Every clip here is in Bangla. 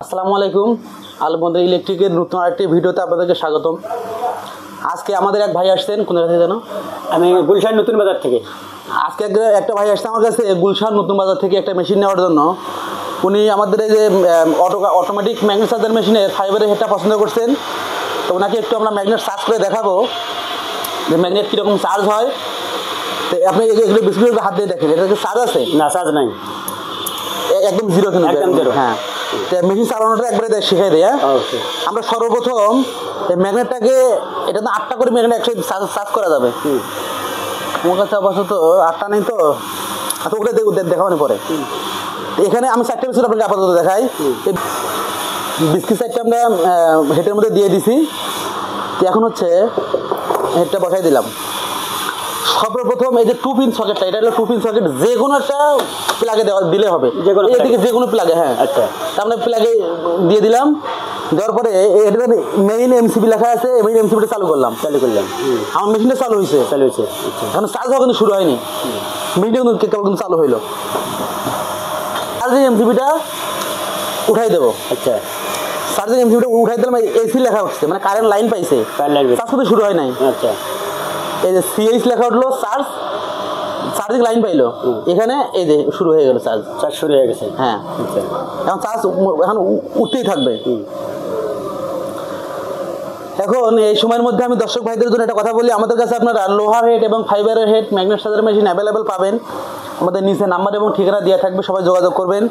আসসালামু আলাইকুম আলবন্দ ইলেকট্রিকের নতুন আরেকটি ভিডিওতে আপনাদেরকে স্বাগতম। আজকে আমাদের এক ভাই আসছেন কোন জায়গা থেকে জানো? আমি গুলশান নতুন বাজার থেকে। আজকে একটা ভাই আসছে আমার কাছে গুলশান নতুন বাজার থেকে একটা মেশিন নেওয়ার জন্য। উনি আমাদের এই যে অটোমেটিক ম্যাগনেট চার্জার মেশিনের ফাইবারের হেডটা পছন্দ করছেন, তো ওনাকে একটু আমরা ম্যাগনেট চার্জ করে দেখাবো যে ম্যাগনেট কীরকম চার্জ হয়। তো আপনি এগুলো বেশি হাত দিয়ে দেখেন, এটা কি চার্জ আছে? না, চার্জ নাই, একদম জিরো। একদম জিরো। হ্যাঁ, মেশিন চালানোটা একবারে শিখাই দেয়। আমরা সর্বপ্রথম এই ম্যাগনেটটাকে, এটা তো 8টা করে ম্যাগনেট একসাথে চার্জ করা যাবে। আমার কাছে অবশ্য আটটা নেই, তো আচ্ছা ওটা দেখাবানি পরে। এখানে আমি 4টে মেশিন আপনাকে আপাতত দেখাই। বিস্কিট সাইডটা আমরা হেডের মধ্যে দিয়ে দিছি। এখন হচ্ছে হেডটা বসাই দিলাম। সর্বপ্রথম এই যে 2 পিন সকেটটা, এটা হলো 2 পিন সকেট, যে কোনো একটা প্লাগে দিলে হবে, এদিকে যে কোনো প্লাগে। হ্যাঁ, আচ্ছা, আমরা প্লাগে দিয়ে দিলাম। দেওয়ার পরে এটা মেইন এমসিবি লেখা আছে, মেইন এমসিবিটা চালু করলাম। আমার মেশিনটা চালু হয়েছে। এখন চার্জ হওয়া কিন্তু শুরু হয়নি, মেশিনটা কেবল কিন্তু চালু হইলো। চার্জিং এমসিবিটা উঠাই দেবো। আচ্ছা, চার্জিং এমসিবিটা উঠাই দিলাম, এসি লেখা হচ্ছে, মানে কারেন্ট লাইন পাইছে, চার্জ করতে শুরু হয় নাই। আচ্ছা, এই যে সিএইচ লেখা উঠলো, চার্জিং লাইন পাইলো, এখানে এই যে শুরু হয়ে গেল, চার্জ শুরু হয়ে গেছে। হ্যাঁ, এখন চার্জ এখন উঠতেই থাকবে। এখন এই সময়ের মধ্যে আমি দর্শক ভাইদের জন্য একটা কথা বলি, আমাদের কাছে আপনারা লোহার হেড এবং ফাইবারের head magnet charger machine available পাবেন। আমাদের নিচে নাম্বার এবং ঠিকানা দেওয়া থাকবে, সবাই যোগাযোগ করবেন।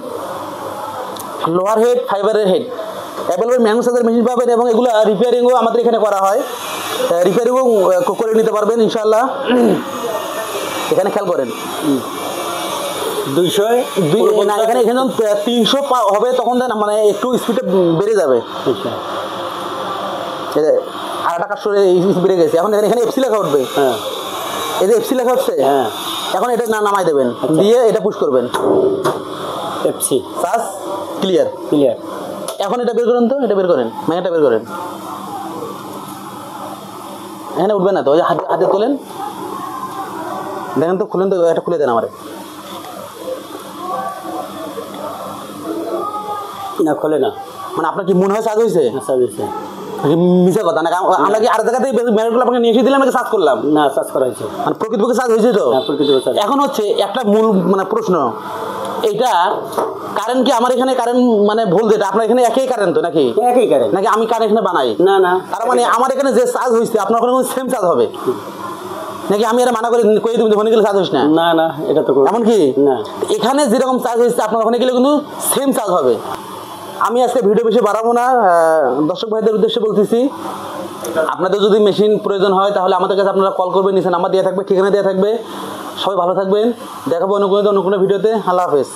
লোহার হেড, ফাইবারের head available magnet charger machine পাবেন, এবং এগুলো রিপেয়ারিংও আমাদের এখানে করা হয়, রিপেয়ারিংও করে নিতে পারবেন ইনশাআল্লাহ। এখানে খেয়াল করেন, 200 না, এখানে 300 হবে, তখন দেন মানে একটু স্পিডটা বেড়ে যাবে। আর টাকা সরে বেড়ে গেছে, এখন এখানে এফসি লেখা উঠবে। হ্যাঁ, এই যে এফসি লেখা হচ্ছে। হ্যাঁ, এখন এটা নামাই দেবেন, দিয়ে এটা পুশ করবেন, এফসি চার্জ ক্লিয়ার। এখন এটা বের করেন, তো এটা বের করেন, ম্যাগনেটটা বের করেন। এখানে উঠবে না তো, ওই হাতে তোলেন, দেখেন তো, খুলেন তো, এটা খুলে দেন আমারে। না, খোলে না। মানে আপনার কি মনে হয় চার্জ হয়েছে? চার্জ হয়েছে, মিশা কথা না। আমরা কি আর জায়গাতে ম্যাগনেটগুলো আপনাকে নিয়ে এসে দিলাম, নাকি চার্জ করলাম? না, চার্জ করা হয়েছে, মানে প্রকৃতপক্ষে চার্জ হয়েছে তো। এখন হচ্ছে একটা মূল মানে প্রশ্ন, এইটা কারেন্ট কি আমার এখানে কারেন্ট মানে ভুল, যেটা আপনার এখানে একই কারেন্ট তো, নাকি একই কারেন্ট, নাকি আমি কারেন্ট এখানে বানাই? না না, তার মানে আমার এখানে যে চার্জ হয়েছে আপনার ওখানে সেম চার্জ হবে, নাকি আমি এটা মানা করে কই তুমি ওখানে গেলে চার্জ হইস না? না না, এটা তো এমন কি না, এখানে যেরকম চার্জ হয়েছে আপনার ওখানে গেলে কিন্তু সেম চার্জ হবে। আমি আজকে ভিডিও বেশি বাড়াবো না, দর্শক ভাইদের উদ্দেশ্যে বলতেছি, আপনাদের যদি মেশিন প্রয়োজন হয় তাহলে আমাদের কাছে আপনারা কল করবেন, নিচে নাম্বার দেওয়া থাকবে, ঠিকানা দেওয়া থাকবে। সবাই ভালো থাকবেন, দেখাবো অন্য কোনো ভিডিওতে। আল্লাহ হাফেজ।